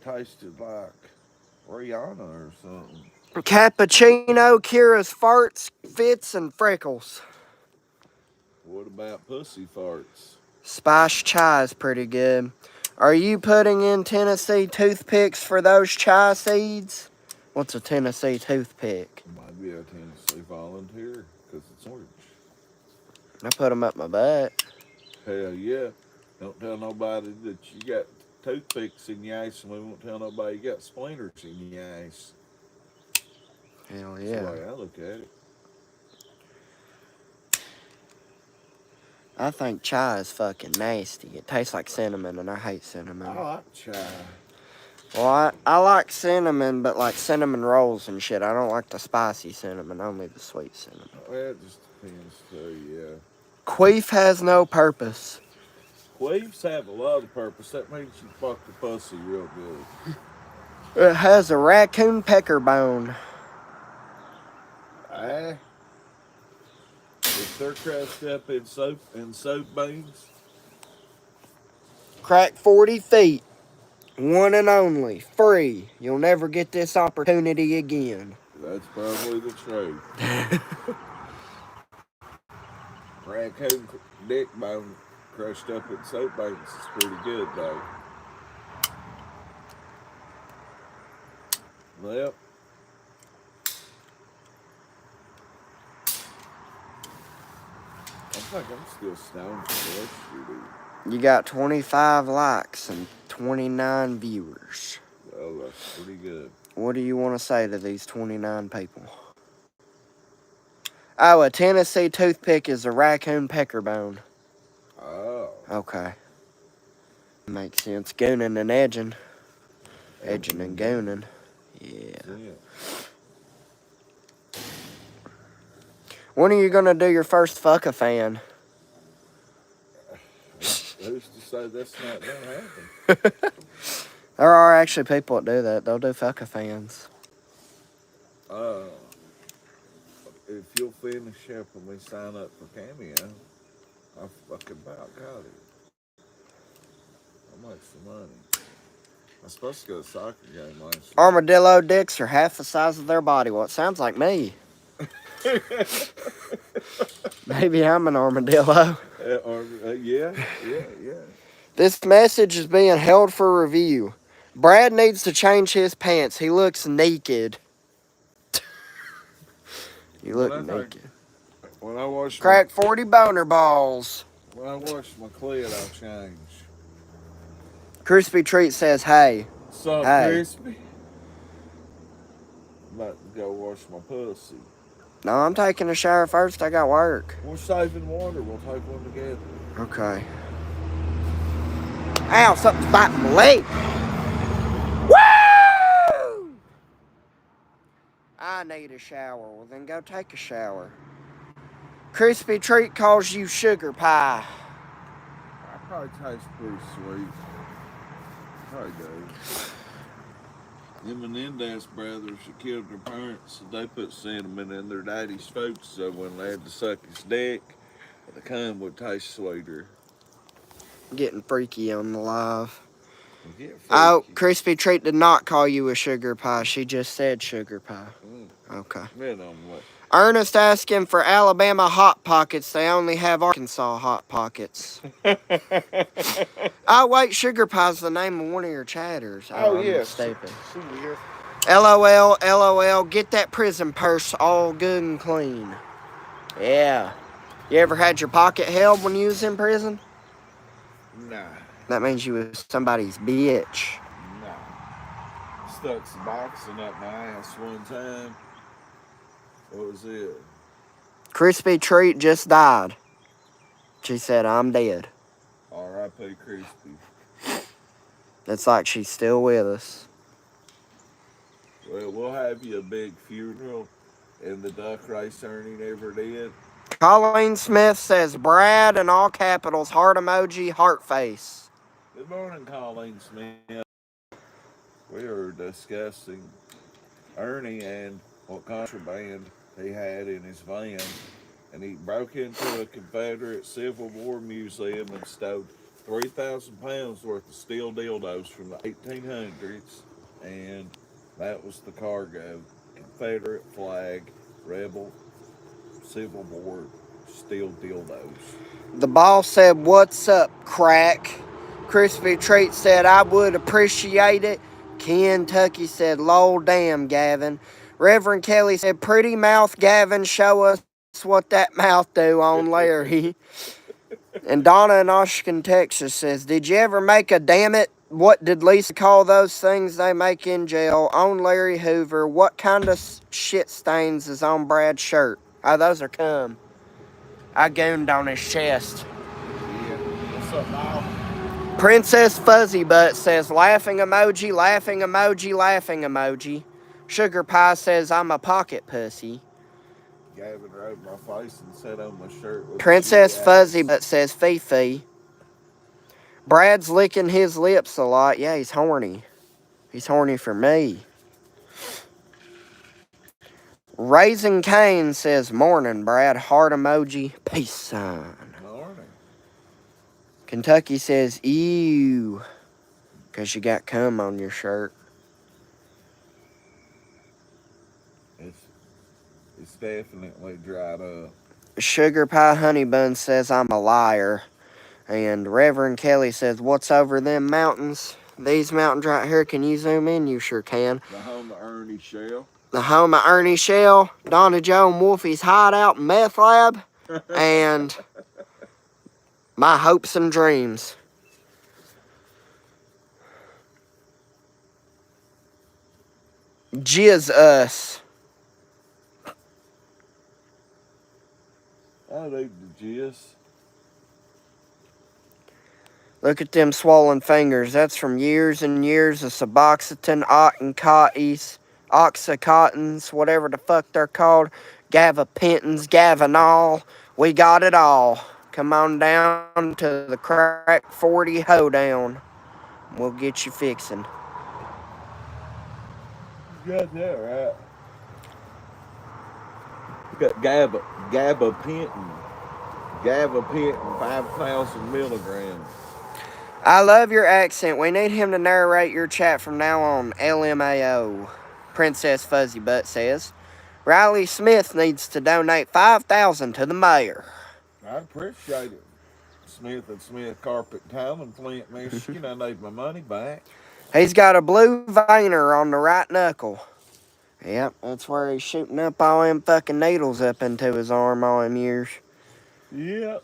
Speaker 1: Tasted like Rihanna or something.
Speaker 3: Cappuccino cures farts, fits, and freckles.
Speaker 1: What about pussy farts?
Speaker 3: Spice chai is pretty good. Are you putting in Tennessee toothpicks for those chai seeds? What's a Tennessee toothpick?
Speaker 1: Might be a Tennessee volunteer, because it's orange.
Speaker 3: I put them up my butt.
Speaker 1: Hell yeah. Don't tell nobody that you got toothpicks in your ass, and we won't tell nobody you got splinters in your ass.
Speaker 3: Hell
Speaker 1: That's
Speaker 3: yeah.
Speaker 1: the way I look at it.
Speaker 3: I think chai is fucking nasty. It tastes like cinnamon, and I hate cinnamon.
Speaker 1: I like chai.
Speaker 3: Well, I like cinnamon, but like cinnamon rolls and shit. I don't like the spicy cinnamon, only the sweet cinnamon.
Speaker 1: Well, it just depends too, yeah.
Speaker 3: Queef has no purpose.
Speaker 1: Queefs have a lot of purpose. That means you fuck the pussy real good.
Speaker 3: It has a raccoon pecker bone.
Speaker 1: If they're crushed up in soap beans,
Speaker 3: Crack 40 feet. One and only. Free. You'll never get this opportunity again.
Speaker 1: that's probably the truth. Raccoon dick bone crushed up in soap beans is pretty good, though. Well, I think I'm still stoned from yesterday.
Speaker 3: You got 25 likes and 29 viewers.
Speaker 1: Oh, that's pretty good.
Speaker 3: What do you want to say to these 29 people? Oh, a Tennessee toothpick is a raccoon pecker bone.
Speaker 1: Oh.
Speaker 3: Okay. Makes sense. Gooning and edging. Edging and gooning. Yeah. When are you going to do your first fuck a fan?
Speaker 1: Who's to say that's not going to happen?
Speaker 3: There are actually people that do that. They'll do fuck a fans.
Speaker 1: If you'll finish up and we sign up for Cameo, I fucking about got it. I'll make some money. I was supposed to go to a soccer game last week.
Speaker 3: Armadillo dicks are half the size of their body. Well, it sounds like me. Maybe I'm an armadillo.
Speaker 1: Yeah.
Speaker 3: This message is being held for review. Brad needs to change his pants. He looks naked. You look naked.
Speaker 1: When I wash
Speaker 3: Crack 40 boner balls.
Speaker 1: When I wash my clit, I'll change.
Speaker 3: Crispy Treat says, hey.
Speaker 1: What's up,
Speaker 3: Hey.
Speaker 1: Crispy? about to go wash my pussy.
Speaker 3: No, I'm taking a shower first. I got work.
Speaker 1: We're saving water. We'll take one together.
Speaker 3: Okay. Ow, something's biting my leg. Woo! I need a shower. Well, then go take a shower. Crispy Treat calls you sugar pie.
Speaker 1: I probably taste pretty sweet. Probably do. The Menendez brothers that killed their parents, they put cinnamon in their daddy's food, so when they had to suck his dick, the cum would taste sweeter.
Speaker 3: Getting freaky on the live.
Speaker 1: Get
Speaker 3: Oh,
Speaker 1: freaky.
Speaker 3: Crispy Treat did not call you a sugar pie. She just said sugar pie. Okay.
Speaker 1: Man, on what?
Speaker 3: Ernest asking for Alabama Hot Pockets. They only have Arkansas Hot Pockets. Oh, wait, sugar pie's the name of one of your chatters.
Speaker 1: Oh,
Speaker 3: I'm
Speaker 1: yes.
Speaker 3: mistaken.
Speaker 1: See here.
Speaker 3: LOL, LOL, get that prison purse all good and clean. Yeah. You ever had your pocket held when you was in prison?
Speaker 1: Nah.
Speaker 3: That means you was somebody's bitch.
Speaker 1: Nah. Stuck some boxing up my ass one time. What was it?
Speaker 3: Crispy Treat just died. She said, I'm dead.
Speaker 1: R.I.P. Crispy.
Speaker 3: It's like she's still with us.
Speaker 1: Well, we'll have you a big funeral in the duck race Ernie never did.
Speaker 3: Colleen Smith says, Brad in all capitals, heart emoji, heart face.
Speaker 1: Good morning, Colleen Smith. We are discussing Ernie and what contraband he had in his van. And he broke into a Confederate Civil War museum and stole 3,000 pounds worth of steel dildos from the 1800s. And that was the cargo. Confederate flag, rebel, Civil War, steel dildos.
Speaker 3: The boss said, what's up, crack? Crispy Treat said, I would appreciate it. Kentucky said, lol, damn, Gavin. Reverend Kelly said, pretty mouth, Gavin, show us what that mouth do on Larry. And Donna in Oshkosh, Texas says, did you ever make a damn it? What did Lisa call those things they make in jail? On Larry Hoover. What kind of shit stains is on Brad's shirt? Oh, those are cum. I gooned on his chest.
Speaker 1: Yeah. What's up, Mom?
Speaker 3: Princess Fuzzy Butt says, laughing emoji, laughing emoji, laughing emoji. Sugar Pie says, I'm a pocket pussy.
Speaker 1: Gavin rubbed my face and sat on my shirt with
Speaker 3: Princess
Speaker 1: a
Speaker 3: Fuzzy Butt says, Fifi. Brad's licking his lips a lot. Yeah, he's horny. He's horny for me. Raising Cane says, morning, Brad. Heart emoji. Peace sign.
Speaker 1: Morning.
Speaker 3: Kentucky says, ew. Because you got cum on your shirt.
Speaker 1: It's definitely dried up.
Speaker 3: Sugar Pie Honey Bun says, I'm a liar. And Reverend Kelly says, what's over them mountains? These mountains right here, can you zoom in? You sure can.
Speaker 1: The home of Ernie Shell.
Speaker 3: The home of Ernie Shell, Donna Joe and Wolfie's hideout meth lab, and my hopes and dreams. Jizz us.
Speaker 1: I need the jizz.
Speaker 3: Look at them swollen fingers. That's from years and years of Suboxetine, Oxycontins, whatever the fuck they're called. Gavapentins, Gavanol. We got it all. Come on down to the Crack 40 hoedown. We'll get you fixing.
Speaker 1: You got that right. You got gabapentin. Gabapentin, 5,000 milligrams.
Speaker 3: I love your accent. We need him to narrate your chat from now on. LMAO. Princess Fuzzy Butt says. Riley Smith needs to donate $5,000 to the mayor.
Speaker 1: I appreciate it. Smith and Smith Carpet Town in Flint, Michigan. I need my money back.
Speaker 3: He's got a blue veiner on the right knuckle. Yep, that's where he's shooting up all them fucking needles up into his arm all them years.
Speaker 1: Yep.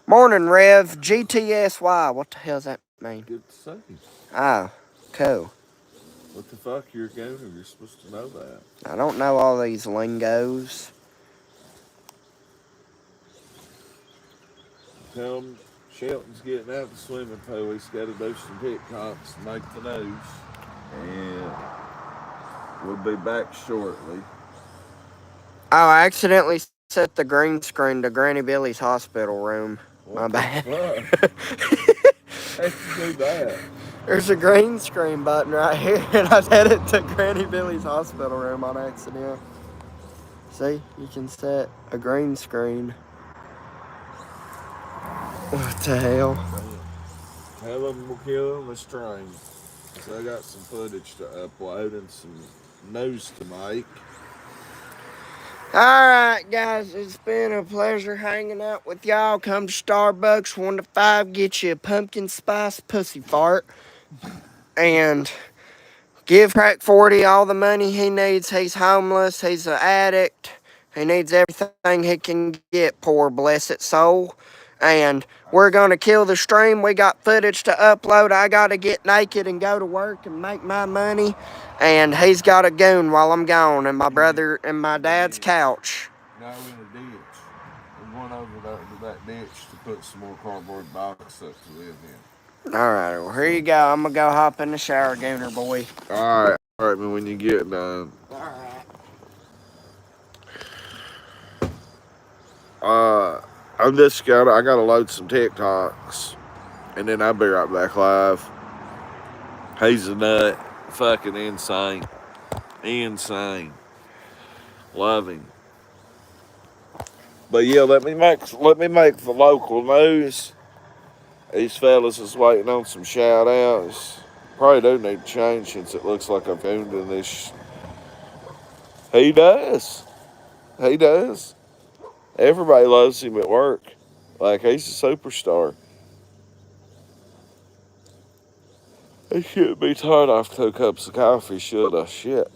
Speaker 3: Morning, Rev. GTSY. What the hell's that mean?
Speaker 1: Good to see you.
Speaker 3: Ah, cool.
Speaker 1: What the fuck? You're a gooner. You're supposed to know that.
Speaker 3: I don't know all these lingos.
Speaker 1: Tell him Shelton's getting out the swimming pool. He's got to do some TikToks and make the news. And we'll be back shortly.
Speaker 3: Oh, I accidentally set the green screen to Granny Billy's hospital room. My bad.
Speaker 1: Fuck? How'd you do that?
Speaker 3: There's a green screen button right here, and I set it to Granny Billy's hospital room on accident. See, you can set a green screen. What the hell?
Speaker 1: Tell them we'll kill him this train. So I got some footage to upload and some news to make.
Speaker 3: Alright, guys, it's been a pleasure hanging out with y'all. Come to Starbucks 1 to 5, get you a pumpkin spice pussy fart. And give Crack 40 all the money he needs. He's homeless, he's an addict. He needs everything he can get, poor blessed soul. And we're going to kill the stream. We got footage to upload. I got to get naked and go to work and make my money. And he's got a goon while I'm gone. And my brother and my dad's couch.
Speaker 1: No, in a ditch. We went over there to that ditch to put some more cardboard box up to live in.
Speaker 3: Alright, well, here you go. I'm going to go hop in the shower, gooner boy.
Speaker 1: Alright, man, when you get done.
Speaker 3: Alright.
Speaker 1: I gotta load some TikToks, and then I'll be right back live. He's a nut, fucking insane, love him. But yeah, let me make the local news. These fellas is waiting on some shout outs. Probably do need to change since it looks like I've owned in this. He does. Everybody loves him at work. Like, he's a superstar. He shouldn't be tired after 2 cups of coffee, should I? Shit.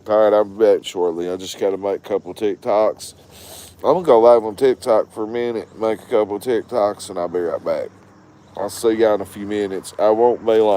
Speaker 1: Alright, I'll be back shortly. I just gotta make a couple TikToks. I'm gonna go live on TikTok for a minute, make a couple TikToks, and I'll be right back. I'll see y'all in a few minutes. I won't be long.